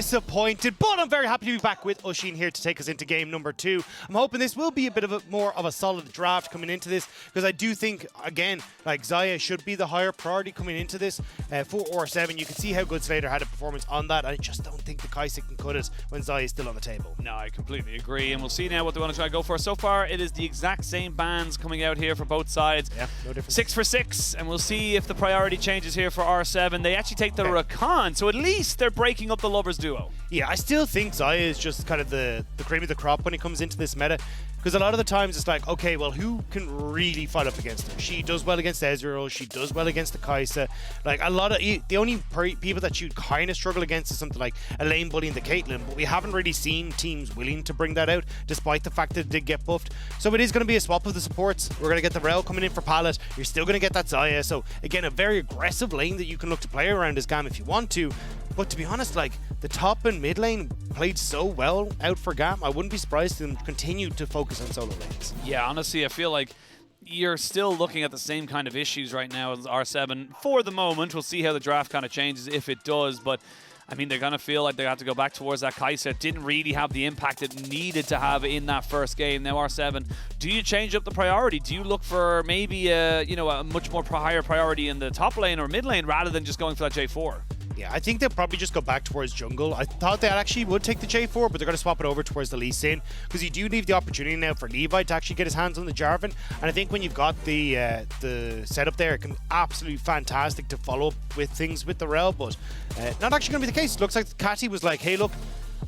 Disappointed, but I'm very happy to be back with Oshin here to take us into game number 2. I'm hoping this will be a bit of more of a solid draft coming into this, because I do think, again, like Xayah should be the higher priority coming into this. For R7, you can see how good Slater had a performance on that. I just don't think the Kaisa can cut it when Xayah is still on the table. No, I completely agree, and we'll see now what they want to try to go for. So far, it is the exact same bans coming out here for both sides. Yeah, no difference. 6 for 6, and we'll see if the priority changes here for R7. They actually take the Rakan, so at least they're breaking up the Lovers duo. Yeah, I still think Xayah is just kind of the cream of the crop when it comes into this meta. Because a lot of the times it's like, okay, well, who can really fight up against her? She does well against Ezreal. She does well against the Kaisa. Like, a lot of the only people that you kind of struggle against is something like a lane bully and the Caitlyn, but we haven't really seen teams willing to bring that out, despite the fact that it did get buffed. So it is going to be a swap of the supports. We're going to get the Rel coming in for Pallet. You're still going to get that Xayah. So again, a very aggressive lane that you can look to play around as GAM if you want to. But to be honest, like, the top and mid lane played so well out for GAM. I wouldn't be surprised to them continue to focus on solo lanes. Yeah, honestly, I feel like you're still looking at the same kind of issues right now as R7 for the moment. We'll see how the draft kind of changes if it does, but I mean, they're going to feel like they have to go back towards that Kaisa. It didn't really have the impact it needed to have in that first game. Now R7, do you change up the priority? Do you look for maybe a much more higher priority in the top lane or mid lane rather than just going for that J4? Yeah, I think they'll probably just go back towards jungle. I thought they actually would take the J4, but they're going to swap it over towards the Lee Sin, because you do leave the opportunity now for Levi to actually get his hands on the Jarvan. And I think when you've got the setup there, it can be absolutely fantastic to follow up with things with the Rel, but not actually going to be the case. It looks like Catty was like, hey, look,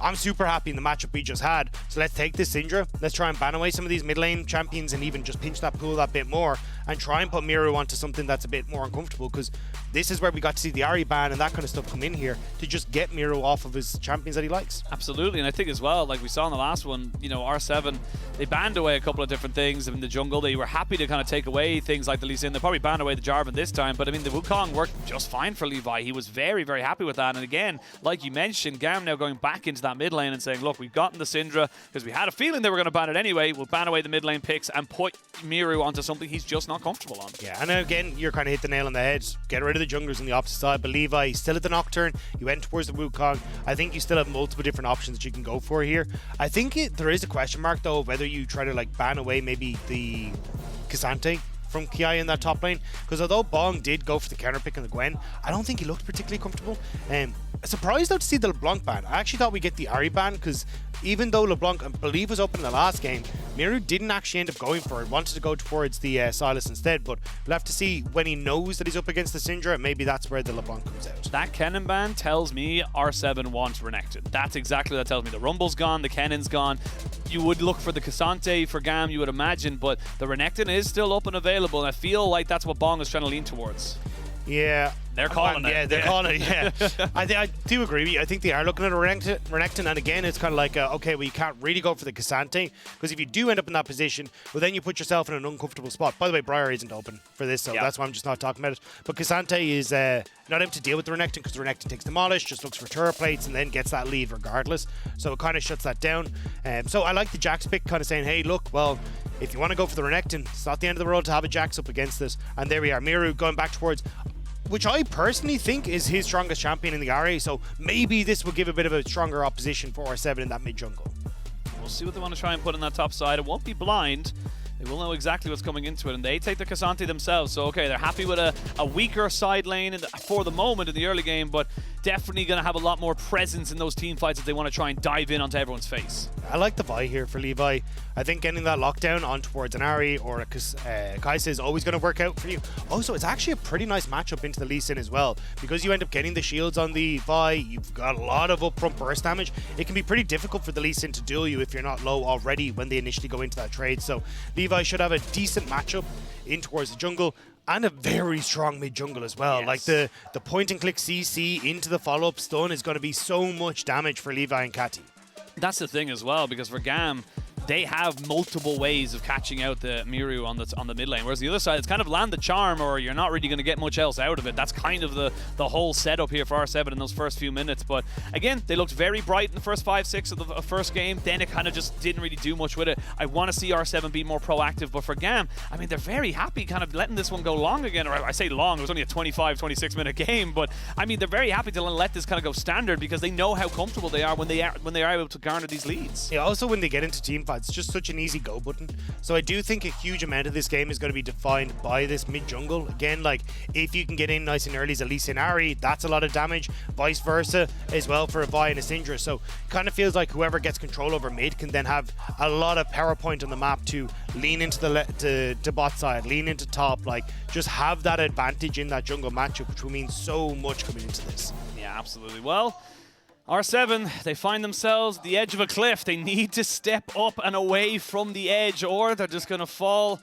I'm super happy in the matchup we just had, so let's take this Syndra, let's try and ban away some of these mid lane champions and even just pinch that pool that bit more and try and put Miru onto something that's a bit more uncomfortable, because this is where we got to see the Ahri ban and that kind of stuff come in here to just get Miru off of his champions that he likes. Absolutely, and I think as well, like we saw in the last one, you know, R7, they banned away a couple of different things in the jungle. They were happy to kind of take away things like the Lee Sin. They probably banned away the Jarvan this time, but I mean, the Wukong worked just fine for Levi. He was very, very happy with that, and again, like you mentioned, GAM now going back into that mid lane and saying, look, we've gotten the Syndra, because we had a feeling they were going to ban it anyway. We'll ban away the mid lane picks and put Miru onto something he's just not comfortable on. Yeah, and again, you're kind of hit the nail on the head. Get rid of the junglers on the opposite side, but Levi still at the Nocturne. You went towards the Wukong. I think you still have multiple different options that you can go for here. I think there is a question mark, though, of whether you try to like ban away maybe the K'Sante from Kiai in that top lane, because although Bong did go for the counter pick on the Gwen, I don't think he looked particularly comfortable. Surprised though to see the LeBlanc ban. I actually thought we'd get the Ahri ban, because even though LeBlanc, I believe, was open in the last game, Miru didn't actually end up going for it. Wanted to go towards the Silas instead, but we'll have to see when he knows that he's up against the Syndra. Maybe that's where the LeBlanc comes out. That Kennen ban tells me R7 wants Renekton. That's exactly what that tells me. The Rumble's gone, the Kennen's gone. You would look for the K'Sante for GAM, you would imagine, but the Renekton is still up and available, and I feel like that's what Bong is trying to lean towards. Yeah. They're calling it. Yeah, they're calling it, yeah. I do agree with you. I think they are looking at a Renekton, and again, it's kind of like, okay, well, you can't really go for the K'Sante, because if you do end up in that position, well, then you put yourself in an uncomfortable spot. By the way, Briar isn't open for this, so that's why I'm just not talking about it. But K'Sante is not able to deal with the Renekton, because the Renekton takes Demolish, just looks for turret plates, and then gets that lead regardless. So it kind of shuts that down. So I like the Jax pick, kind of saying, hey, look, well, if you want to go for the Renekton, it's not the end of the world to have a Jax up against this. And there we are, Miru going back towards, which I personally think is his strongest champion in the Ahri, so maybe this will give a bit of a stronger opposition for R7 in that mid jungle. We'll see what they want to try and put in that top side. It won't be blind. They will know exactly what's coming into it, and they take the K'Sante themselves. So, okay, they're happy with a weaker side lane for the moment in the early game, but definitely going to have a lot more presence in those team fights if they want to try and dive in onto everyone's face. I like the Vi here for Levi. I think getting that lockdown on towards an Ahri or a Kaisa is always going to work out for you. Also, it's actually a pretty nice matchup into the Lee Sin as well, because you end up getting the shields on the Vi. You've got a lot of upfront burst damage. It can be pretty difficult for the Lee Sin to duel you if you're not low already when they initially go into that trade. So Levi should have a decent matchup in towards the jungle, and a very strong mid jungle as well. Yes. Like the point and click CC into the follow up stun is going to be so much damage for Levi and Catty. That's the thing as well, because for GAM, they have multiple ways of catching out the Miru on the mid lane, whereas the other side, it's kind of land the charm or you're not really going to get much else out of it. That's kind of the whole setup here for R7 in those first few minutes. But again, they looked very bright in the first 5-6 of the first game. Then it kind of just didn't really do much with it. I want to see R7 be more proactive, but for GAM, I mean, they're very happy kind of letting this one go long again. Or I say long, it was only a 25-26 minute game, but I mean, they're very happy to let this kind of go standard because they know how comfortable they are when they are able to garner these leads. Yeah, also when they get into teamfights, it's just such an easy go button. So I do think a huge amount of this game is going to be defined by this mid jungle. Again, like if you can get in nice and early as a Lee Sin Ari, that's a lot of damage. Vice versa as well for a Vi and a Syndra. So kind of feels like whoever gets control over mid can then have a lot of power point on the map to lean into the to bot side, lean into top, like just have that advantage in that jungle matchup, which will mean so much coming into this. Yeah, absolutely. Well, R7, they find themselves at the edge of a cliff. They need to step up and away from the edge, or they're just going to fall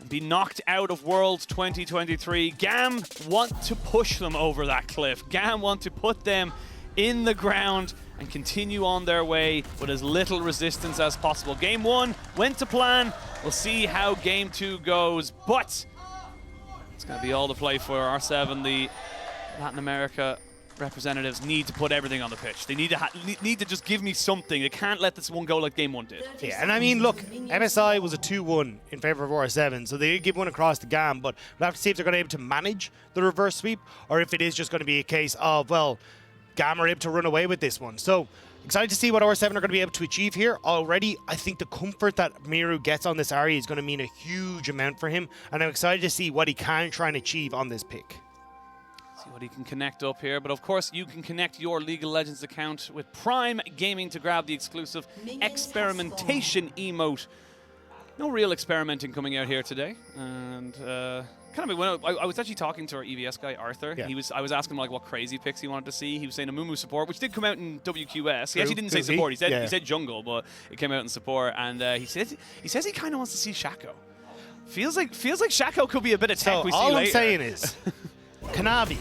and be knocked out of Worlds 2023. GAM want to push them over that cliff. GAM want to put them in the ground and continue on their way with as little resistance as possible. Game 1 went to plan. We'll see how Game 2 goes, but it's going to be all to play for. R7, the Latin America representatives need to put everything on the pitch. They need to just give me something. They can't let this one go like Game 1 did. Yeah, and I mean, look, MSI was a 2-1 in favor of R7, so they did give one across the GAM, but we'll have to see if they're going to be able to manage the reverse sweep, or if it is just going to be a case of, well, GAM are able to run away with this one. So excited to see what R7 are going to be able to achieve here. Already, I think the comfort that Miru gets on this Ahri is going to mean a huge amount for him, and I'm excited to see what he can try and achieve on this pick. See what he can connect up here, but of course you can connect your League of Legends account with Prime Gaming to grab the exclusive experimentation emote. No real experimenting coming out here today, and kind of I was actually talking to our EVS guy Arthur. Yeah. I was asking him like what crazy picks he wanted to see. He was saying a Mumu support, which did come out in WQS. He actually didn't say support. He said jungle, but it came out in support. And he says he kind of wants to see Shaco. Feels like Shaco could be a bit of tech we see later. All I'm saying is, Kanavi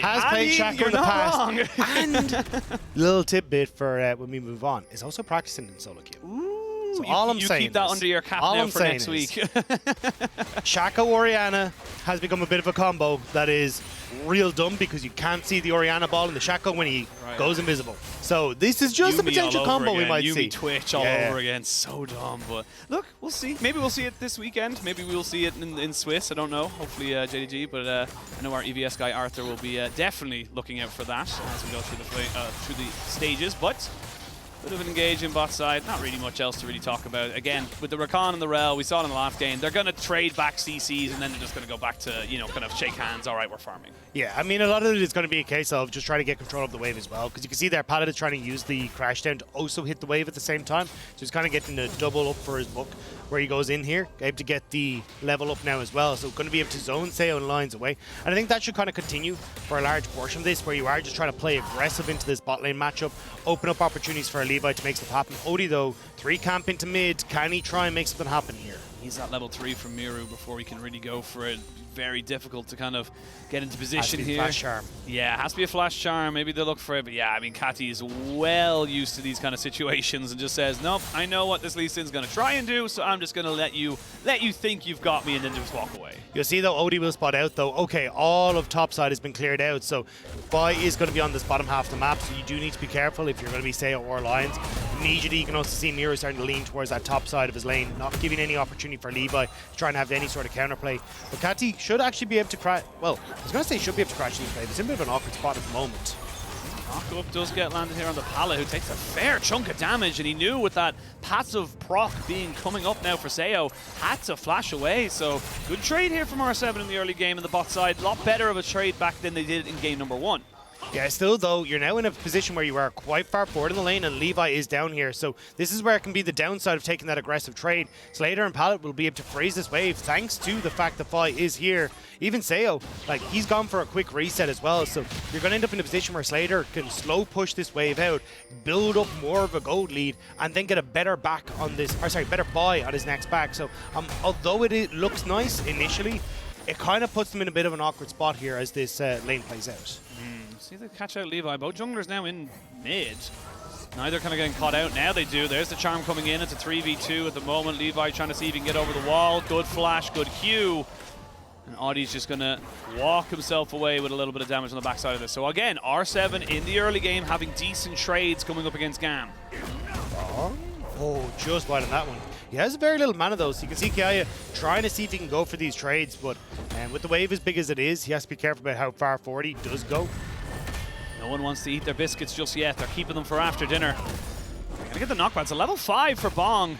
has played Shaco in the past, and little tidbit for when we move on is also practicing in solo queue. So all I'm saying keep that under your cap now for next week. Shaco Orianna has become a bit of a combo that is real dumb because you can't see the Orianna ball in the Shaco when he goes invisible. So this is just a potential combo we might see. Yumi Twitch all over again. So dumb. But look, we'll see. Maybe we'll see it this weekend. Maybe we'll see it in Swiss. I don't know. Hopefully JDG. But I know our EVS guy Arthur will be definitely looking out for that as we go through the stages. But bit of an engaging bot side. Not really much else to really talk about. Again, with the Rakan and the Rel, we saw it in the last game. They're going to trade back CCs and then they're just going to go back to, you know, kind of shake hands. All right, we're farming. Yeah, I mean, a lot of it is going to be a case of just trying to get control of the wave as well. Because you can see there, Paladin is trying to use the crash down to also hit the wave at the same time. So he's kind of getting a double up for his book where he goes in here. Able to get the level up now as well. So going to be able to zone Seo and lines away. And I think that should kind of continue for a large portion of this, where you are just trying to play aggressive into this bot lane matchup, open up opportunities for a Levi to make stuff happen. Odie, though, 3 camp into mid. Can he try and make something happen here? He's at level 3 from Miru before he can really go for it. Very difficult to kind of get into position here. Flash charm. Yeah, it has to be a flash charm. Maybe they'll look for it. But yeah, I mean, Kati is well used to these kind of situations and just says, nope, I know what this Lee Sin's going to try and do, so I'm just going to let you think you've got me and then just walk away. You'll see, though, Odie will spot out, though. Okay, all of top side has been cleared out, so Vi is going to be on this bottom half of the map, so you do need to be careful if you're going to be Seo or Lions. Immediately, you can also see Miru starting to lean towards that top side of his lane, not giving any opportunity for Levi to try and have any sort of counterplay. But Kati should actually be able to crash. Well, I was going to say should be able to crash these waves. It's in a bit of an awkward spot at the moment. Knock-up does get landed here on the pallet, who takes a fair chunk of damage, and he knew with that passive proc being coming up now for Seo, had to flash away. So good trade here from R7 in the early game in the bot side. A lot better of a trade back than they did in game number 1. Yeah, still though, you're now in a position where you are quite far forward in the lane and Levi is down here. So this is where it can be the downside of taking that aggressive trade. Slater and Pallet will be able to freeze this wave thanks to the fact that Vi is here. Even Seo, like, he's gone for a quick reset as well. So you're going to end up in a position where Slater can slow push this wave out, build up more of a gold lead, and then get a better back on this, or sorry, better buy on his next back. So although it looks nice initially, it kind of puts them in a bit of an awkward spot here as this lane plays out. See the catch out Levi. Both junglers now in mid. Neither kind of getting caught out. Now they do. There's the charm coming in. It's a 3v2 at the moment. Levi trying to see if he can get over the wall. Good flash, good Q. And Audie's just going to walk himself away with a little bit of damage on the backside of this. So again, R7 in the early game having decent trades coming up against GAM. Oh, just wide on that one. He has very little mana though, so you can see Kiaya trying to see if he can go for these trades, but with the wave as big as it is, he has to be careful about how far forward he does go. No one wants to eat their biscuits just yet. They're keeping them for after dinner. They're going to get the knockback. It's a level 5 for Bong.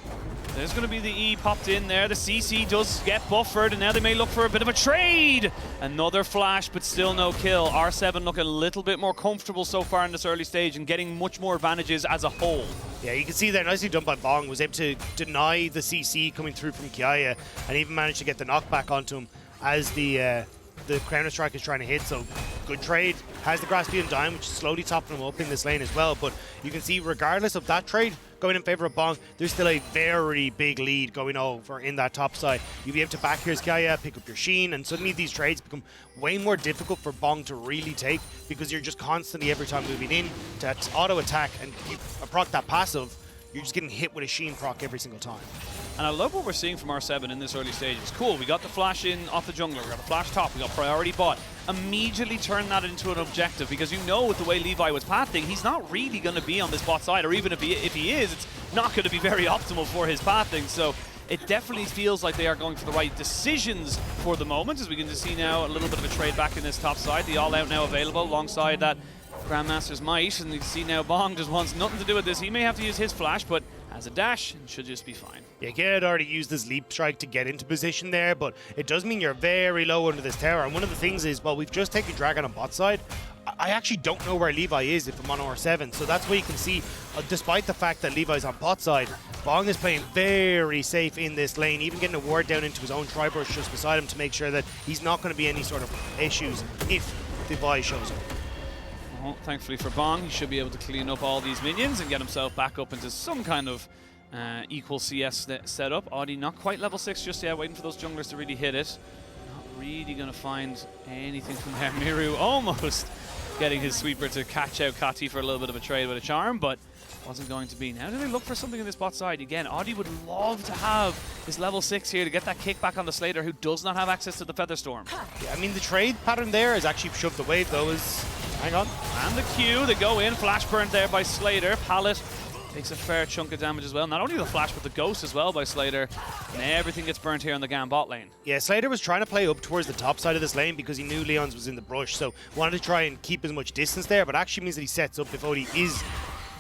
There's going to be the E popped in there. The CC does get buffered, and now they may look for a bit of a trade. Another flash, but still no kill. R7 looking a little bit more comfortable so far in this early stage and getting much more advantages as a whole. Yeah, you can see there, nicely done by Bong. Was able to deny the CC coming through from Kiaya and even managed to get the knockback onto him as the counter strike is trying to hit. So good trade. Has the grass being down, which is slowly topping him up in this lane as well. But you can see, regardless of that trade going in favor of Bong, there's still a very big lead going over in that top side. You'll be able to back here's Kiaya, pick up your Sheen, and suddenly these trades become way more difficult for Bong to really take because you're just constantly every time moving in to auto attack and you proc that passive. You're just getting hit with a Sheen proc every single time. And I love what we're seeing from R7 in this early stage. It's cool. We got the flash in off the jungler. We got the flash top. We got priority bot. Immediately turn that into an objective because you know with the way Levi was pathing, he's not really going to be on this bot side, or even if he is, it's not going to be very optimal for his pathing. So it definitely feels like they are going for the right decisions for the moment, as we can just see now a little bit of a trade back in this top side. The all-out now available alongside that Grandmaster's Might, and you can see now Bong just wants nothing to do with this. He may have to use his flash, but has a dash and should just be fine. Yeah, Kiaya had already used his leap strike to get into position there, but it does mean you're very low under this tower. And one of the things is, well, we've just taken Dragon on bot side. I actually don't know where Levi is if I'm on R7, so that's where you can see, despite the fact that Levi's on bot side, Bong is playing very safe in this lane, even getting a ward down into his own tri-brush just beside him to make sure that he's not going to be any sort of issues if Levi shows up. Well, thankfully for Bong, he should be able to clean up all these minions and get himself back up into some kind of equal CS setup. Audie not quite level 6 just yet, waiting for those junglers to really hit it. Not really going to find anything from there. Miru almost getting his sweeper to catch out Kati for a little bit of a trade with a charm, but wasn't going to be. Now do they look for something in this bot side? Again, Audie would love to have his level 6 here to get that kickback on the Slater, who does not have access to the Featherstorm. Yeah, I mean, the trade pattern there is actually shoved away, though, hang on. And the Q, they go in, flash burnt there by Slater. Pallet takes a fair chunk of damage as well. Not only the flash, but the ghost as well by Slater. And everything gets burnt here on the GAM bot lane. Yeah, Slater was trying to play up towards the top side of this lane because he knew Leon's was in the brush, so wanted to try and keep as much distance there, but actually means that he sets up if Odie is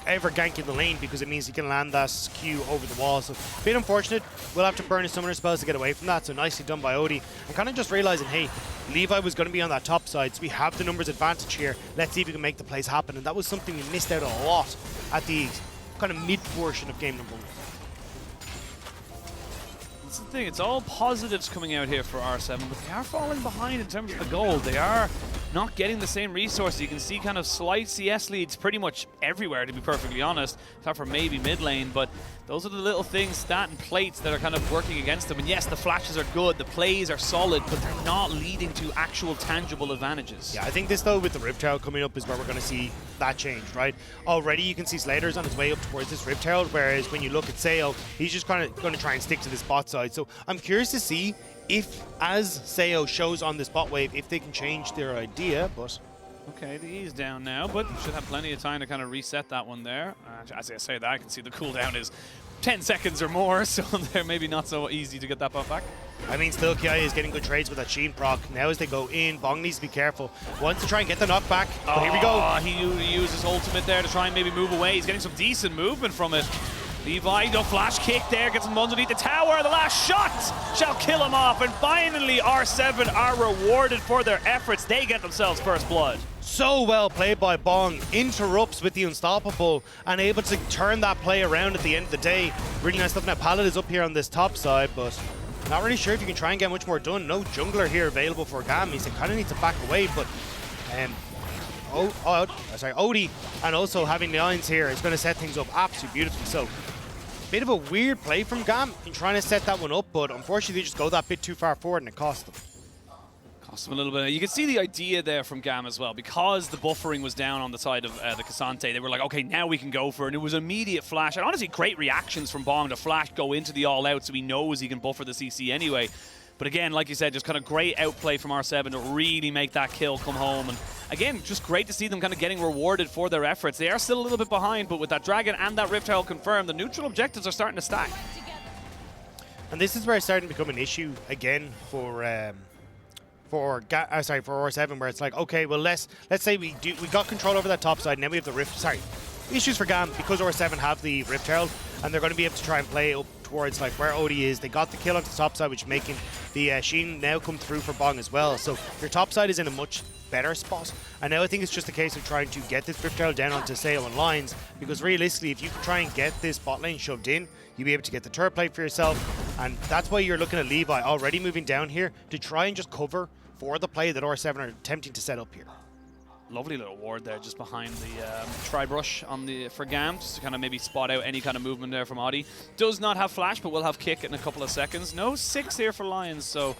ever ganking the lane because it means he can land that Q over the wall. So a bit unfortunate. We'll have to burn his summoner spells to get away from that, so nicely done by Odie. And kind of just realizing, hey, Levi was going to be on that top side, so we have the numbers advantage here. Let's see if we can make the plays happen. And that was something we missed out a lot at the kind of mid portion of game number 1. That's the thing, it's all positives coming out here for R7, but they are falling behind in terms of the gold. They are not getting the same resources. You can see kind of slight CS leads pretty much everywhere, to be perfectly honest, except for maybe mid lane, but those are the little things, stat and plates, that are kind of working against them. And yes, the flashes are good, the plays are solid, but they're not leading to actual tangible advantages. Yeah, I think this, though, with the Rift Herald coming up is where we're going to see that change, right? Already you can see Slater's on his way up towards this Rift Herald, whereas when you look at Sayo, he's just kind of going to try and stick to this bot side. So I'm curious to see if, as Sayo shows on this bot wave, if they can change their idea, but... Okay, the E's down now, but should have plenty of time to kind of reset that one there. As I say that, I can see the cooldown is 10 seconds or more, so they're maybe not so easy to get that bot back. I mean, still Kiaya is getting good trades with that Sheen proc. Now as they go in, Bong needs to be careful. Wants to try and get the knockback, but here we go. He used his ultimate there to try and maybe move away. He's getting some decent movement from it. Levi, the flash kick there, gets him underneath the tower. The last shot shall kill him off. And finally, R7 are rewarded for their efforts. They get themselves first blood. So well played by Bong. Interrupts with the unstoppable and able to turn that play around at the end of the day. Really nice stuff. Now, Pallet is up here on this top side, but not really sure if you can try and get much more done. No jungler here available for GAM. He kind of needs to back away, but Odie and also having the Lions here is going to set things up absolutely beautifully. So bit of a weird play from GAM in trying to set that one up, but unfortunately they just go that bit too far forward and it cost them. Cost him a little bit. You can see the idea there from GAM as well. Because the buffering was down on the side of the Cassante, they were like, okay, now we can go for it. And it was immediate flash. And honestly, great reactions from Bong to flash, go into the all-out, so he knows he can buffer the CC anyway. But again, like you said, just kind of great outplay from R7 to really make that kill come home. And again, just great to see them kind of getting rewarded for their efforts. They are still a little bit behind, but with that Dragon and that Rift Herald confirmed, the neutral objectives are starting to stack. And this is where it's starting to become an issue again for R7, where it's like, okay, well let's say we got control over that top side, and then we have the Rift. Issues for GAM because R7 have the Rift Herald, and they're going to be able to try and play up towards like where Odie is. They got the kill on the top side, which is making the Sheen now come through for Bong as well. So your top side is in a much better spot. And now I think it's just a case of trying to get this Rift Herald down onto Seo and lines, because realistically, if you can try and get this bot lane shoved in, you'll be able to get the turret plate for yourself. And that's why you're looking at Levi already moving down here to try and just cover for the play that R7 are attempting to set up here. Lovely little ward there just behind the tri-brush for GAM, just to kind of maybe spot out any kind of movement there from Audi. Does not have flash, but will have kick in a couple of seconds. No 6 here for Lions, so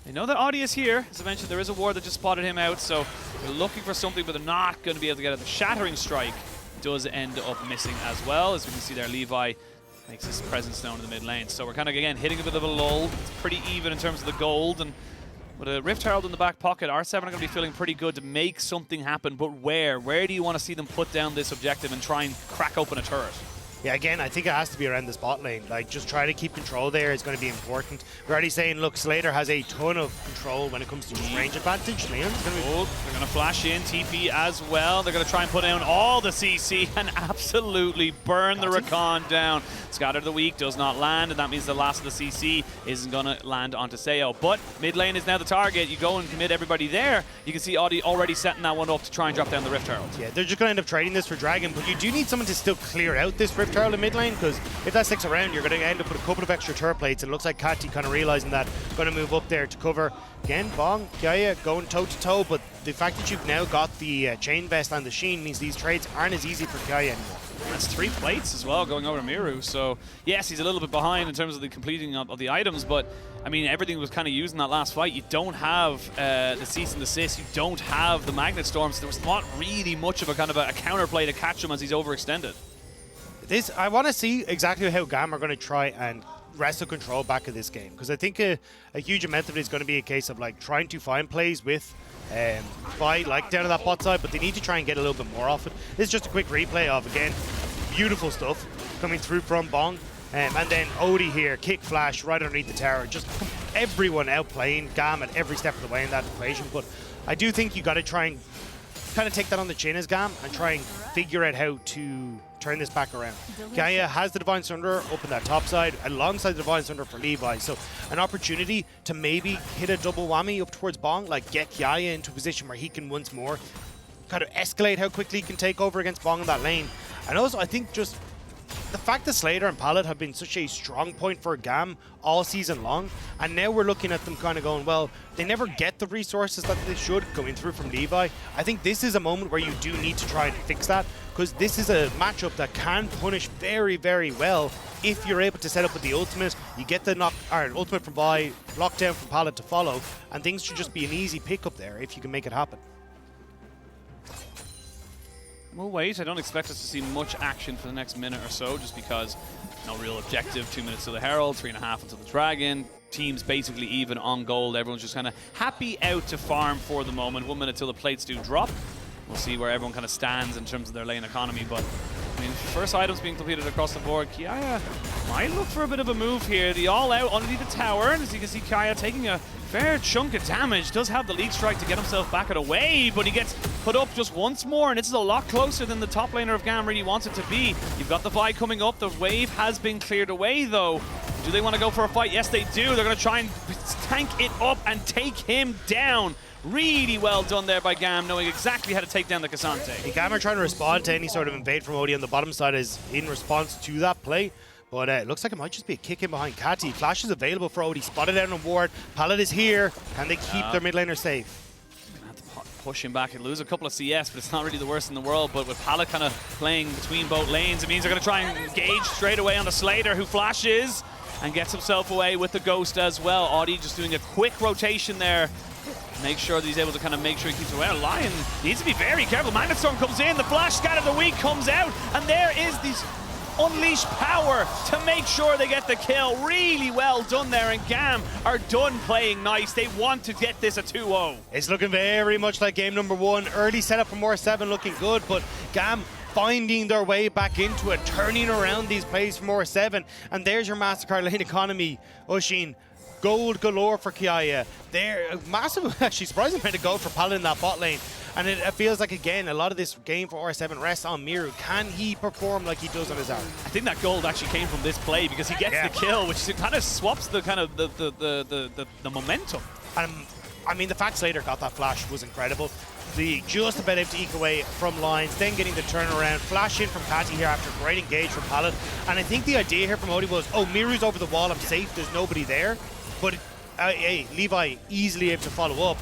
they know that Audi is here. As I mentioned, there is a ward that just spotted him out, so they're looking for something, but they're not going to be able to get it. The Shattering Strike does end up missing as well. As we can see there, Levi makes his presence known in the mid lane. So we're kind of, again, hitting a bit of a lull. It's pretty even in terms of the gold, and with a Rift Herald in the back pocket, R7 are going to be feeling pretty good to make something happen, but where? Where do you want to see them put down this objective and try and crack open a turret? Yeah, again, I think it has to be around this bot lane. Like, just try to keep control there is going to be important. We're already saying, look, Slater has a ton of control when it comes to range advantage. Leon's going to be... Oh, they're going to flash in, TP as well. They're going to try and put down all the CC and absolutely burn the Rakan down. Scatter the Weak does not land, and that means the last of the CC isn't going to land onto Seo. But mid lane is now the target. You go and commit everybody there. You can see Audi already setting that one up to try and drop down the Rift Herald. Yeah, they're just going to end up trading this for Dragon, but you do need someone to still clear out this Rift Herald in mid lane, because if that sticks around, you're going to end up with a couple of extra turret plates. It looks like Kati kind of realizing that, going to move up there to cover. Again, Bong, Gaia going toe-to-toe, but the fact that you've now got the Chain Vest and the Sheen means these trades aren't as easy for Gaia anymore. That's 3 plates as well going over to Miru, so yes, he's a little bit behind in terms of the completing of the items, but I mean, everything was kind of used in that last fight. You don't have the cease and desist, you don't have the Magnet Storms. There was not really much of a kind of a counterplay to catch him as he's overextended. I want to see exactly how GAM are going to try and wrestle control back of this game, because I think a huge amount of it is going to be a case of like trying to find plays with like down to that bot side, but they need to try and get a little bit more off it. This is just a quick replay of, again, beautiful stuff coming through from Bong, and then Odie here, kick flash right underneath the tower, just everyone outplaying GAM at every step of the way in that equation. But I do think you got to try and kind of take that on the chin as GAM and try and figure out how to turn this back around. Gaia has the Divine Sunder up in that top side alongside the Divine Sunder for Levi, so an opportunity to maybe hit a double whammy up towards Bong, like get Gaia into a position where he can once more kind of escalate how quickly he can take over against Bong in that lane. And also, I think just the fact that Slater and Pallet have been such a strong point for GAM all season long, and now we're looking at them kind of going, well, they never get the resources that they should going through from Levi. I think this is a moment where you do need to try and fix that, because this is a matchup that can punish very, very well if you're able to set up with the ultimate. You get the ultimate from Vi, lockdown from Pallet to follow, and things should just be an easy pickup there if you can make it happen. We'll wait. I don't expect us to see much action for the next minute or so, just because no real objective. 2 minutes to the Herald, 3.5 until the Dragon. Teams basically even on gold. Everyone's just kind of happy out to farm for the moment. 1 minute till the plates do drop. We'll see where everyone kind of stands in terms of their lane economy, but I mean, first items being completed across the board. Kaya might look for a bit of a move here. The all-out underneath the tower, and as you can see, Kaya taking a fair chunk of damage. Does have the lead strike to get himself back at a wave, but he gets put up just once more, and this is a lot closer than the top laner of GAM really wants it to be. You've got the Vi coming up. The wave has been cleared away, though. Do they want to go for a fight? Yes, they do. They're going to try and tank it up and take him down. Really well done there by GAM, knowing exactly how to take down the Cassante. GAM are trying to respond to any sort of invade from Odie on the bottom side as in response to that play. But it looks like it might just be a kick in behind Kati. Flash is available for Odie. Spotted out on ward. Pallet is here. Can they keep their mid laner safe? Have to push him back and lose a couple of CS, but it's not really the worst in the world. But with Pallet kind of playing between both lanes, it means they're going to try and engage straight away on the Slater, who flashes and gets himself away with the Ghost as well. Audi just doing a quick rotation there. make sure that he's able to kind of make sure he keeps away. Lion needs to be very careful. Magnet Storm comes in, the flash scatter of the week comes out, and there is these unleash power to make sure they get the kill. Really well done there, and GAM are done playing nice. They want to get this a 2-0. It's looking very much like game number 1. Early setup from R7 looking good, but GAM finding their way back into it, turning around these plays from R7. And there's your MasterCard lane economy, Oshin. Gold galore for Kiaya. They're massive, actually surprising amount of gold for Paladin in that bot lane. And it feels like, again, a lot of this game for R7 rests on Miru. Can he perform like he does on his arm? I think that gold actually came from this play because he gets the kill, which kind of swaps the kind of the momentum. I mean, the fact Slater got that flash was incredible. Just about able to eke away from lines, then getting the turnaround, flash in from Patty here after a great engage from Paladin. And I think the idea here from Odie was, oh, Miru's over the wall, I'm safe, there's nobody there. But hey, Levi easily able to follow up,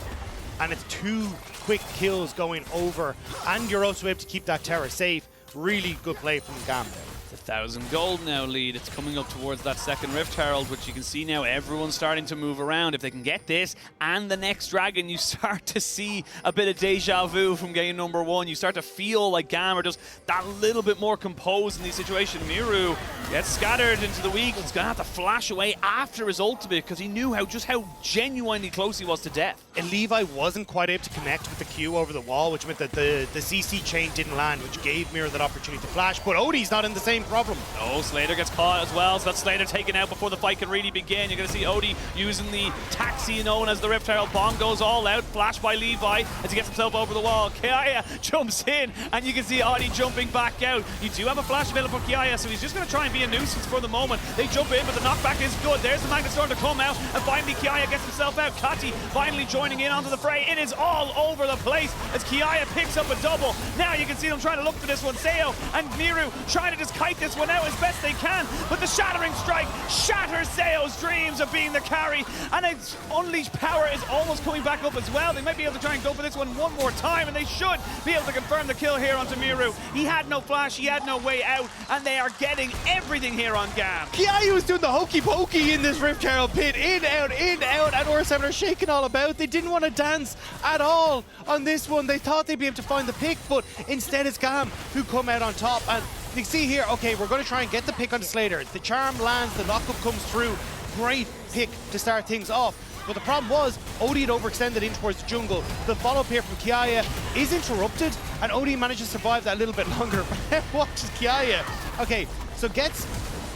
and it's 2 quick kills going over, and you're also able to keep that tower safe. Really good play from GAM. It's 1,000 gold now lead. It's coming up towards that second Rift Herald, which you can see now everyone's starting to move around. If they can get this and the next dragon, you start to see a bit of deja vu from game number 1. You start to feel like GAM are just that little bit more composed in these situations. Miru gets scattered into the weak. He's going to have to flash away after his ultimate because he knew just how genuinely close he was to death. And Levi wasn't quite able to connect with the Q over the wall, which meant that the CC chain didn't land, which gave Miru that opportunity to flash. But Odie's not in the same problem. Oh, Slater gets caught as well, so that's Slater taken out before the fight can really begin. You're going to see Odie using the taxi known as the Rift Herald. Bomb goes all out, flash by Levi as he gets himself over the wall. Kiaya jumps in, and you can see Odie jumping back out. You do have a flash available for Kiaya, so he's just going to try and be a nuisance for the moment. They jump in, but the knockback is good. There's the Magnet Storm to come out, and finally Kiaya gets himself out. Kati finally joining in onto the fray. It is all over the place as Kiaya picks up a double. Now you can see them trying to look for this one. Seo and Miru trying to just kite this one out as best they can, but the shattering strike shatters Seo's dreams of being the carry, and its unleashed power is almost coming back up as well. They might be able to try and go for this one more time, and they should be able to confirm the kill here onto Miru. He had no flash, he had no way out, and they are getting everything here on GAM. Kiaya was doing the hokey pokey in this Rift Herald pit, in, out, and R7 are shaking all about. They didn't want to dance at all on this one. They thought they'd be able to find the pick, but instead it's GAM who come out on top. And you see here, okay, we're going to try and get the pick onto Slater. The charm lands, the knockup comes through. Great pick to start things off. But the problem was, Odie had overextended in towards the jungle. The follow-up here from Kiaya is interrupted, and Odie manages to survive that a little bit longer. Watches Kiaya. Okay, so gets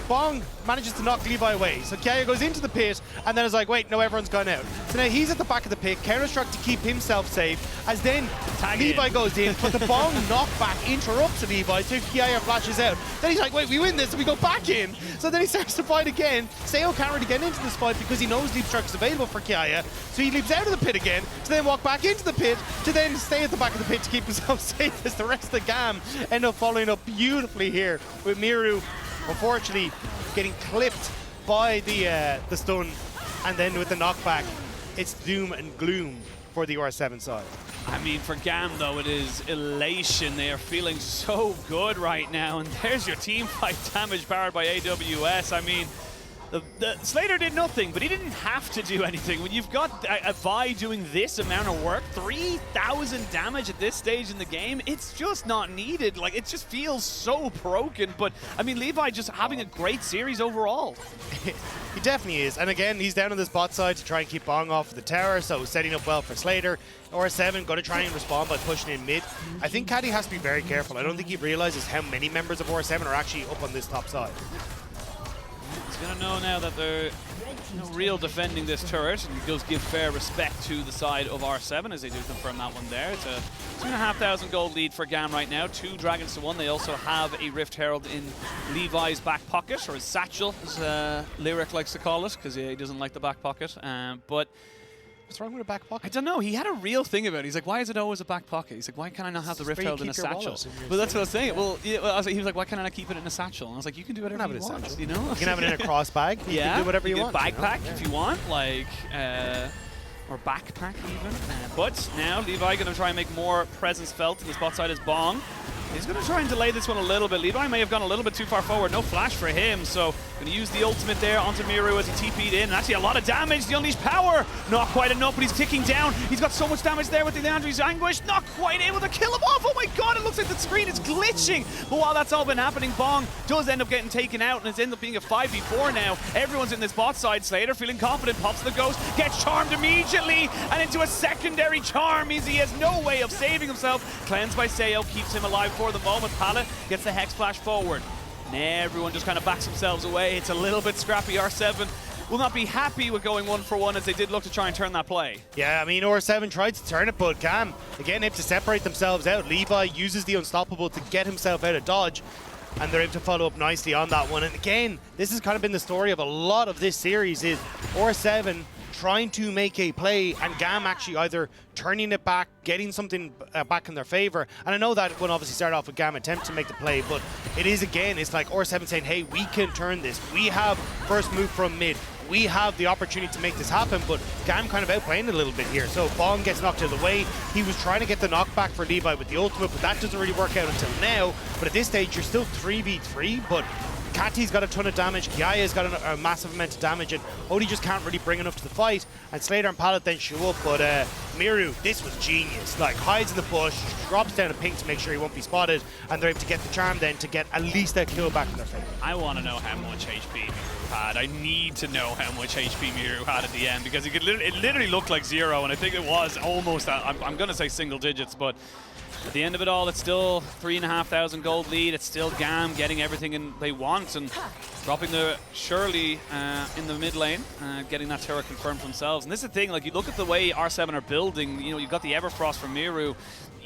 Bong, manages to knock Levi away. So Kiaya goes into the pit, and then is like, wait, no, everyone's gone out. So now he's at the back of the pit, counter-struck to keep himself safe, as then Levi goes in, but the Bong knockback interrupts Levi, so Kiaya flashes out. Then he's like, wait, we win this, and we go back in. So then he starts to fight again. Seo can't really get into this fight because he knows Leap Strike is available for Kiaya, so he leaps out of the pit again, to then walk back into the pit, to then stay at the back of the pit to keep himself safe as the rest of the GAM end up following up beautifully here with Miru, unfortunately, getting clipped by the stun, and then with the knockback, it's doom and gloom for the R7 side. I mean, for GAM, though, it is elation. They are feeling so good right now, and there's your team fight damage powered by AWS. I mean, the Slater did nothing, but he didn't have to do anything. When you've got a Vi doing this amount of work, 3,000 damage at this stage in the game, it's just not needed. Like, it just feels so broken. But, I mean, Levi just having a great series overall. He definitely is. And again, he's down on this bot side to try and keep Bong off of the tower, so setting up well for Slater. R7 going to try and respond by pushing in mid. I think Caddy has to be very careful. I don't think he realizes how many members of R7 are actually up on this top side. He's going to know now that there's no real defending this turret, and he does give fair respect to the side of R7 as they do confirm that one there. It's a 2,500 gold lead for GAM right now, 2 dragons to 1. They also have a Rift Herald in Levi's back pocket, or his satchel, as Lyric likes to call it, because he doesn't like the back pocket. But what's wrong with a back pocket? I don't know. He had a real thing about it. He's like, why is it always a back pocket? He's like, why can't I not have the Rift Herald in a satchel? Well, that's what I was saying. Well, yeah, I was like, he was like, why can't I not keep it in a satchel? And I was like, you can do whatever you want. You know? You can have it in a cross bag. You can do whatever you want. Backpack if you want, like, or backpack even. But now Levi going to try and make more presence felt. And the spot side is Bong. He's going to try and delay this one a little bit. Levi may have gone a little bit too far forward. No flash for him, so going to use the ultimate there onto Miru as he TP'd in. And actually a lot of damage. The Unleashed Power, not quite enough, but he's ticking down. He's got so much damage there with the Leandri's Anguish. Not quite able to kill him off. Oh my god, it looks like the screen is glitching. But while that's all been happening, Bong does end up getting taken out, and it's ended up being a 5v4 now. Everyone's in this bot side. Slater feeling confident, pops the Ghost, gets charmed immediately, and into a secondary charm means he has no way of saving himself. Cleansed by Sayo keeps him alive for the moment. Pallet gets the Hex Flash forward. And everyone just kind of backs themselves away. It's a little bit scrappy. R7 will not be happy with going 1-for-1 as they did look to try and turn that play. Yeah, I mean, R7 tried to turn it, but GAM, again, able to separate themselves out. Levi uses the Unstoppable to get himself out of dodge, and they're able to follow up nicely on that one. And again, this has kind of been the story of a lot of this series, is R7 trying to make a play and GAM actually either turning it back, getting something back in their favor. And I know that one obviously started off with GAM attempt to make the play, but it is, again, it's like R7 saying, hey, we can turn this. We have first move from mid. We have the opportunity to make this happen, but GAM kind of outplaying it a little bit here. So Bong gets knocked out of the way. He was trying to get the knockback for Levi with the ultimate, but that doesn't really work out until now. But at this stage, you're still 3v3, but Kati's got a ton of damage, Kiaya's got a massive amount of damage, and Odie just can't really bring enough to the fight. And Slater and Pallet then show up, but Miru, this was genius. Like, hides in the bush, drops down a pink to make sure he won't be spotted, and they're able to get the charm then to get at least a kill back in their favor. I want to know how much HP Miru had. I need to know how much HP Miru had at the end, because it literally looked like 0, and I think it was almost, I'm going to say single digits, but at the end of it all, it's still 3,500 gold lead. It's still GAM getting everything they want and dropping the Shirley in the mid lane, getting that turret confirmed for themselves. And this is the thing, like, you look at the way R7 are building, you know, you've got the Everfrost from Miru.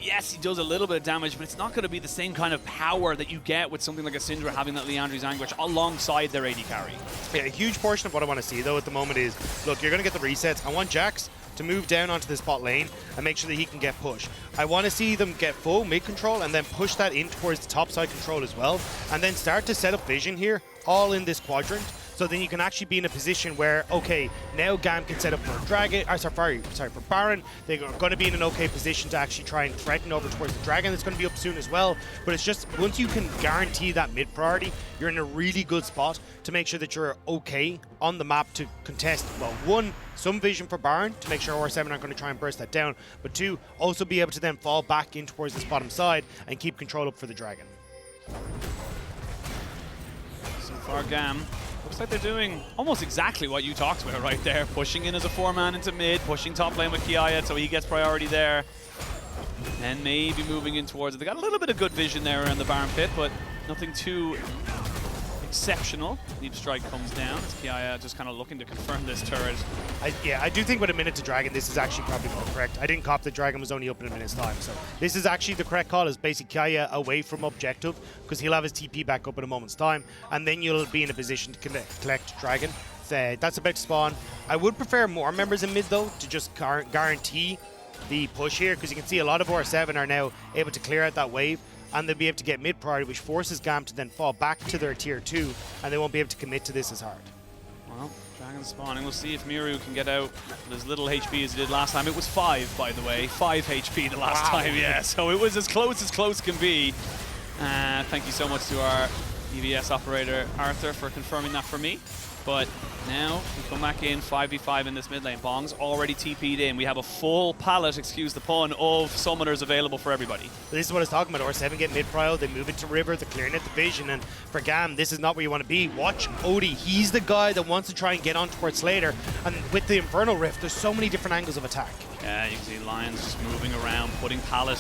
Yes, he does a little bit of damage, but it's not going to be the same kind of power that you get with something like a Syndra having that Leandri's Anguish alongside their AD carry. Yeah, a huge portion of what I want to see, though, at the moment is, look, you're going to get the resets. I want Jax to move down onto this bot lane and make sure that he can get push. I want to see them get full mid control and then push that in towards the top side control as well, and then start to set up vision here, all in this quadrant. So then you can actually be in a position where, okay, now GAM can set up for Dragon, for Baron. They're going to be in an okay position to actually try and threaten over towards the Dragon that's going to be up soon as well. But it's just, once you can guarantee that mid priority, you're in a really good spot to make sure that you're okay on the map to contest, well, one, some vision for Baron to make sure R7 aren't going to try and burst that down, but two, also be able to then fall back in towards this bottom side and keep control up for the Dragon. So far, GAM looks like they're doing almost exactly what you talked about right there. Pushing in as a 4-man into mid, pushing top lane with Kiaya so he gets priority there. And maybe moving in towards it. They got a little bit of good vision there around the Baron pit, but nothing too exceptional. Deep Strike comes down as Kiaya just kind of looking to confirm this turret. I do think with a minute to Dragon, this is actually probably more correct. I didn't cop the Dragon was only up in a minute's time, so this is actually the correct call, is basically Kiaya away from objective, because he'll have his TP back up in a moment's time, and then you'll be in a position to collect Dragon. That's about to spawn. I would prefer more members in mid, though, to just guarantee the push here, because you can see a lot of R7 are now able to clear out that wave, and they'll be able to get mid priority, which forces GAM to then fall back to their tier 2, and they won't be able to commit to this as hard. Well, Dragon spawning. We'll see if Miru can get out as little HP as he did last time. It was 5, by the way. 5 HP the last time, yeah. So it was as close can be. Thank you so much to our EVS operator, Arthur, for confirming that for me. But now we come back in 5v5 in this mid lane. Bong's already TP'd in. We have a full palette, excuse the pun, of summoners available for everybody. This is what I was talking about. R7 get mid-prio, they move into River, they're clearing out the vision, and for GAM, this is not where you want to be. Watch Odie. He's the guy that wants to try and get on towards Slater, and with the Infernal Rift, there's so many different angles of attack. Yeah, you can see Lions just moving around, putting Pallet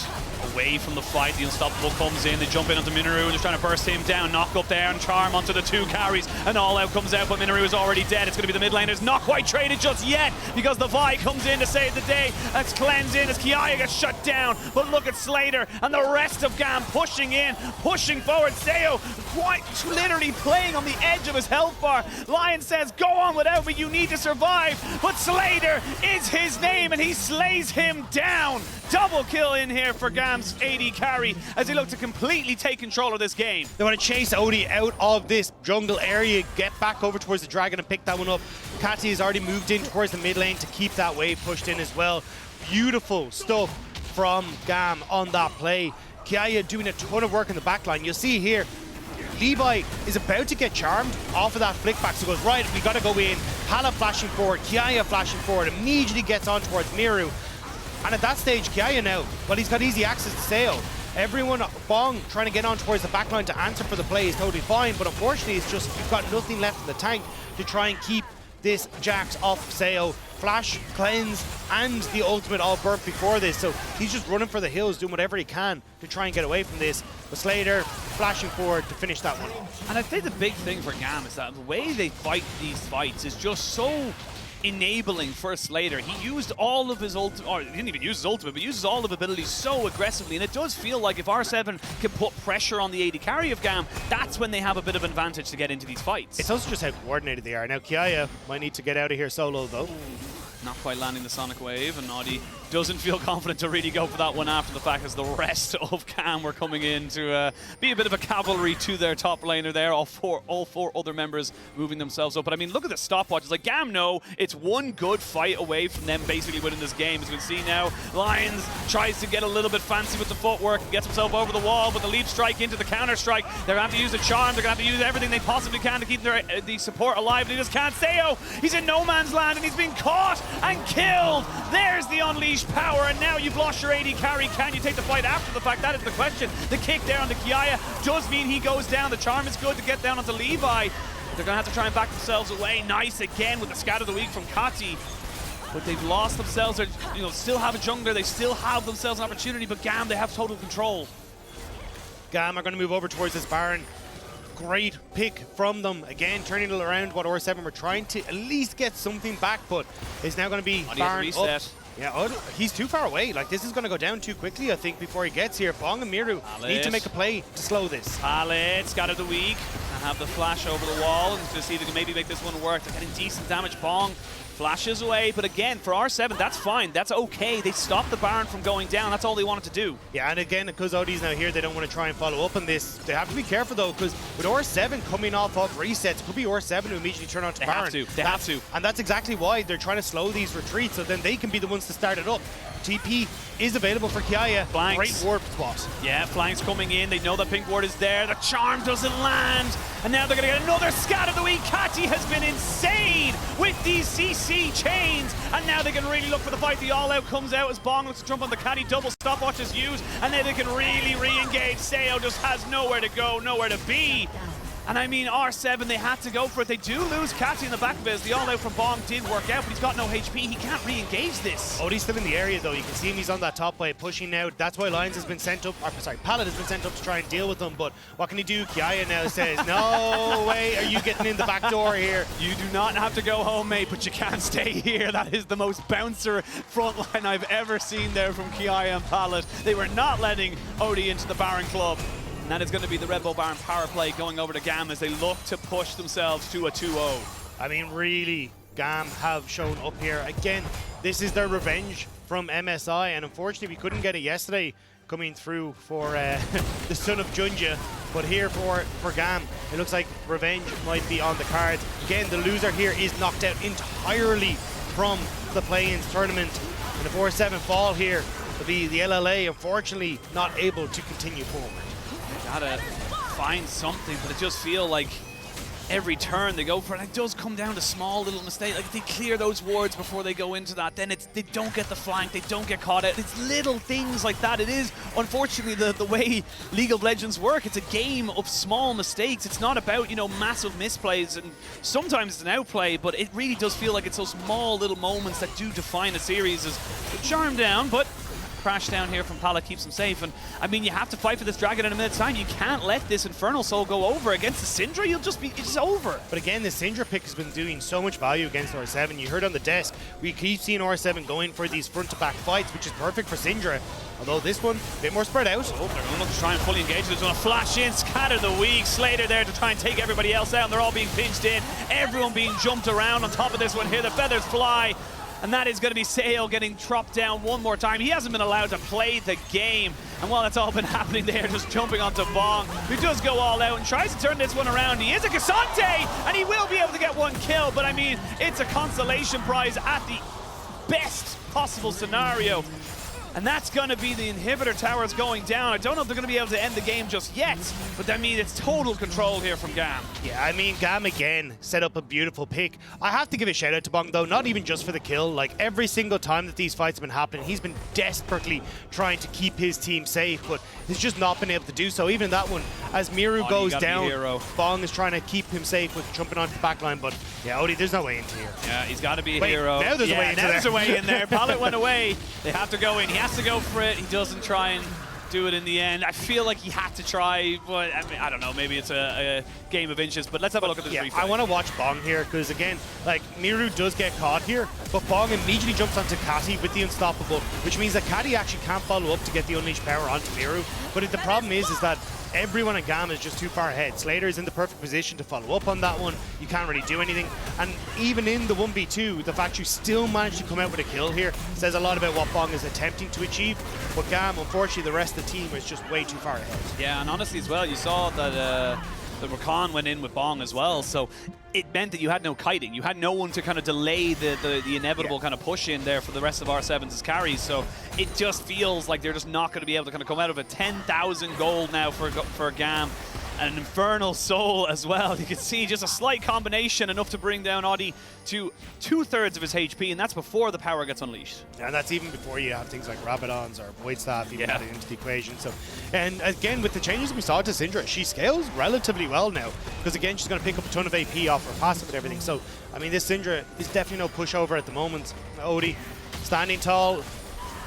away from the fight. The Unstoppable comes in, they jump in onto Minoru and just trying to burst him down. Knock up there and Charm onto the 2 carries, and all out comes out, but Minoru is already dead. It's going to be the mid laners, not quite traded just yet, because the Vi comes in to save the day. That's Cleanse in as Kiaya gets shut down, but look at Slater and the rest of GAM pushing in, pushing forward. Sayo quite literally playing on the edge of his health bar. Lion says, go on without me, you need to survive, but Slater is his name, and he slays him down. Double kill in here for GAM's AD carry as they look to completely take control of this game. They want to chase Odie out of this jungle area, get back over towards the Dragon and pick that one up. Kati has already moved in towards the mid lane to keep that wave pushed in as well. Beautiful stuff from GAM on that play. Kiaya doing a ton of work in the back line. You'll see here, Levi is about to get charmed off of that flick back, so goes, right, we got to go in. Pala flashing forward, Kiaya flashing forward, immediately gets on towards Miru. And at that stage, Kiaya now, well, he's got easy access to Seo. Everyone, Bong, trying to get on towards the back line to answer for the play is totally fine, but unfortunately, it's just, you've got nothing left in the tank to try and keep this Jax off Seo. Flash, cleanse, and the ultimate all burnt before this, so he's just running for the hills, doing whatever he can to try and get away from this. But Slater flashing forward to finish that one off. And I think the big thing for GAM is that the way they fight these fights is just so enabling for Slater. He used all of his ultimate, or he didn't even use his ultimate, but uses all of abilities so aggressively, and it does feel like if R7 can put pressure on the AD carry of GAM, that's when they have a bit of an advantage to get into these fights. It's also just how coordinated they are. Now Kiaya might need to get out of here solo though. Not quite landing the Sonic Wave, and Audi doesn't feel confident to really go for that one after the fact as the rest of GAM were coming in to be a bit of a cavalry to their top laner there. All four other members moving themselves up. But I mean, look at the stopwatches. Like, GAM know it's one good fight away from them basically winning this game. As we can see now, Lions tries to get a little bit fancy with the footwork, gets himself over the wall, but the leap strike into the counter strike. They're going to have to use the charm. They're going to have to use everything they possibly can to keep their the support alive. And he just can't. Seo, he's in no man's land and he's being caught and killed. There's the unleashed power, and now you've lost your AD carry. Can you take the fight after the fact? That is the question. The kick there on the Kiaya does mean he goes down. The charm is good to get down onto Levi. They're gonna have to try and back themselves away. Nice again with the scat of the week from Kati. But they've lost themselves. They still have a jungler. They still have themselves an opportunity, but GAM, they have total control. GAM are going to move over towards this Baron. Great pick from them. Again, turning it around what R7 were trying to at least get something back, but it's now going to be Baron up. Yeah, he's too far away. Like, this is going to go down too quickly, I think, before he gets here. Bong and Miru need to make a play to slow this. Pallet, scat of the week, and have the flash over the wall, and to see if they can maybe make this one work. They're getting decent damage. Bong flashes away, but again, for R7, that's fine. That's okay. They stopped the Baron from going down. That's all they wanted to do. Yeah, and again, because OD's now here, they don't want to try and follow up on this. They have to be careful, though, because with R7 coming off of resets, it could be R7 who immediately turn on to Baron. They have to. And that's exactly why they're trying to slow these retreats, so then they can be the ones to start it up. TP is available for Kiaya. Flanks. Great warp spot. Yeah, flanks coming in. They know that pink ward is there. The charm doesn't land. And now they're going to get another scat of the week. Kati has been insane with these CC chains. And now they can really look for the fight. The all-out comes out as Bong looks to jump on the Kati. Double stopwatch is used. And then they can really re-engage. Seo just has nowhere to go, nowhere to be. And I mean, R7, they had to go for it. They do lose Kati in the back of it. The all-out from Bong did work out, but he's got no HP. He can't re-engage this. Odie's still in the area, though. You can see him. He's on that top way, pushing now. That's why Lions has been sent up. Or, sorry, Pallet has been sent up to try and deal with them. But what can he do? Kiaya now says, no way are you getting in the back door here. You do not have to go home, mate, but you can't stay here. That is the most bouncer front line I've ever seen there from Kiaya and Pallet. They were not letting Odie into the Baron Club. And that is going to be the Red Bull Baron power play going over to GAM as they look to push themselves to a 2-0. I mean, really, GAM have shown up here. Again, this is their revenge from MSI, and unfortunately we couldn't get it yesterday coming through for the son of Junja. But here for GAM, it looks like revenge might be on the cards. Again, the loser here is knocked out entirely from the play-ins tournament. And if R7 fall here, it'll be the LLA, unfortunately, not able to continue forward. Gotta find something, but it just feel like every turn they go for it. It does come down to small little mistakes. Like, if they clear those wards before they go into that, then they don't get the flank, they don't get caught out. It's little things like that. It is, unfortunately, the way League of Legends work. It's a game of small mistakes. It's not about, massive misplays, and sometimes it's an outplay, but it really does feel like it's those small little moments that do define a series. As charm down, but crash down here from Pala keeps him safe. And I mean, you have to fight for this dragon in a minute's time. You can't let this Infernal Soul go over against the Syndra. It's over. But again, the Syndra pick has been doing so much value against R7. You heard on the desk, we keep seeing R7 going for these front-to-back fights, which is perfect for Syndra. Although this one, a bit more spread out. Oh, they're going to look to try and fully engage. There's going to flash in, scatter the weak. Slater there to try and take everybody else out, and they're all being pinched in. Everyone being jumped around on top of this one here. The feathers fly. And that is going to be Sale getting dropped down one more time. He hasn't been allowed to play the game. And while that's all been happening there, just jumping onto Bong, who does go all out and tries to turn this one around. He is a Cassante, and he will be able to get one kill. But I mean, it's a consolation prize at the best possible scenario. And that's going to be the inhibitor towers going down. I don't know if they're going to be able to end the game just yet, but I mean, it's total control here from GAM. Yeah, I mean, GAM again set up a beautiful pick. I have to give a shout out to Bong though, not even just for the kill. Like every single time that these fights have been happening, he's been desperately trying to keep his team safe, but he's just not been able to do so. Even in that one, as Miru goes down, Bong is trying to keep him safe with jumping onto the back line, but yeah, Odie, there's no way into here. Yeah, he's got to be a hero. Now there's a way into there. There's a way in there. Pallet went away. They have to go in. He has to go for it. He doesn't try and do it in the end. I feel like he had to try, but I mean, I don't know, maybe it's a game of inches, but let's have a look at this replay. I want to watch Bong here, because again, like, Miru does get caught here, but Bong immediately jumps onto Kati with the Unstoppable, which means that Kati actually can't follow up to get the Unleashed Power onto Miru. But the problem is that everyone in GAM is just too far ahead. Slater is in the perfect position to follow up on that one. You can't really do anything. And even in the 1v2, the fact you still managed to come out with a kill here says a lot about what Bong is attempting to achieve. But GAM, unfortunately, the rest of the team is just way too far ahead. Yeah, and honestly as well, you saw that the Rakan went in with Bong as well, so it meant that you had no kiting. You had no one to kind of delay the inevitable kind of push in there for the rest of R7's carries, so it just feels like they're just not going to be able to kind of come out of it. 10,000 gold now for GAM. And an Infernal Soul as well. You can see just a slight combination, enough to bring down Audi to 2/3 of his HP, and that's before the power gets unleashed. Yeah, and that's even before you have things like Rabadons or Void Staff even added into the equation. So, and again, with the changes we saw to Syndra, she scales relatively well now, because again, she's going to pick up a ton of AP off her passive and everything. So, I mean, this Syndra is definitely no pushover at the moment. Odie, standing tall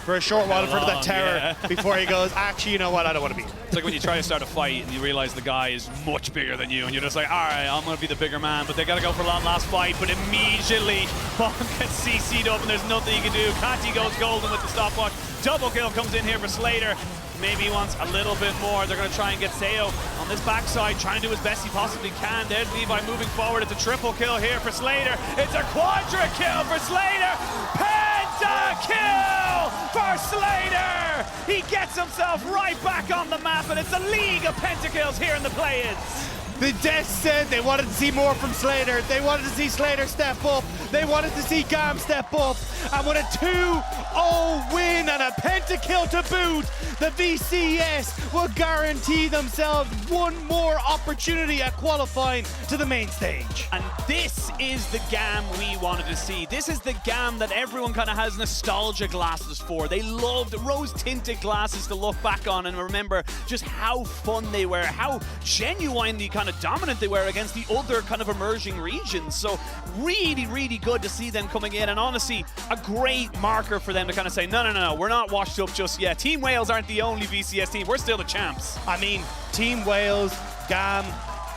for a short while in front of that tower before he goes, actually, you know what, I don't want to be here. It's like when you try to start a fight and you realize the guy is much bigger than you, and you're just like, all right, I'm going to be the bigger man, but they got to go for a long last fight, but immediately Bong gets CC'd up and there's nothing you can do. Kati goes golden with the stopwatch. Double kill comes in here for Slater. Maybe he wants a little bit more. They're going to try and get Seo on this backside, trying to do as best he possibly can. There's Levi moving forward. It's a triple kill here for Slater. It's a quadra kill for Slater. Penta-kill for Slater. He gets himself right back on the map, and it's a league of pentakills here in the play-ins. The Death said they wanted to see more from Slater. They wanted to see Slater step up. They wanted to see GAM step up. And with a 2-0 win and a pentakill to boot, the VCS will guarantee themselves one more opportunity at qualifying to the main stage. And this is the GAM we wanted to see. This is the GAM that everyone kind of has nostalgia glasses for. They loved rose-tinted glasses to look back on and remember just how fun they were, how genuinely kind of dominant they were against the other kind of emerging regions. So really, really good to see them coming in, and honestly, a great marker for them to kind of say, no, we're not washed up just yet. Team Wales aren't the only VCS team. We're still the champs. I mean, Team Wales, GAM,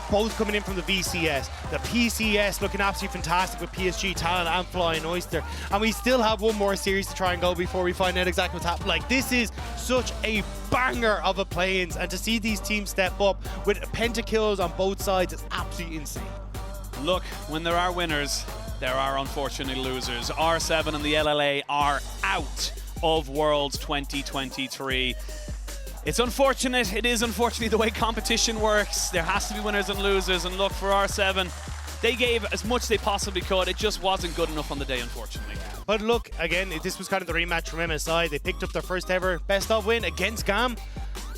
both coming in from the VCS. The PCS looking absolutely fantastic with PSG, Talon, and Flying Oyster. And we still have one more series to try and go before we find out exactly what's happening. Like, this is such a banger of a play-ins, and to see these teams step up with pentakills on both sides is absolutely insane. Look, when there are winners, there are unfortunately losers. R7 and the LLA are out of Worlds 2023. It's unfortunate. It is unfortunately the way competition works. There has to be winners and losers, and look, for R7, they gave as much as they possibly could. It just wasn't good enough on the day, unfortunately. But look, again, this was kind of the rematch from MSI. They picked up their first ever best of win against GAM,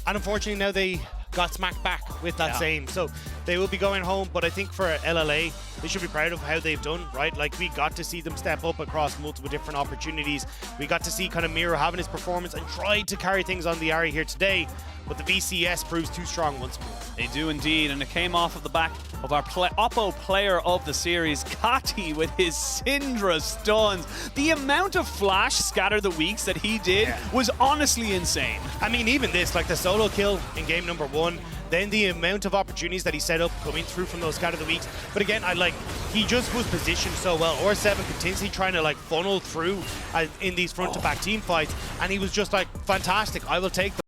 and unfortunately now they got smacked back with that same. So they will be going home, but I think for LLA, they should be proud of how they've done, right? Like, we got to see them step up across multiple different opportunities. We got to see kind of Miro having his performance and tried to carry things on the Ari here today, but the VCS proves too strong once more. They do indeed, and it came off of the back of our Oppo player of the series, Kati, with his Syndra stuns. The amount of flash scatter the weeks that he did was honestly insane. I mean, even this, like the solo kill in game number 1, then the amount of opportunities that he set up coming through from those scatter the weeks. But again, he just was positioned so well. R7 continuously trying to like funnel through in these front to back team fights, and he was just like, fantastic, I will take them.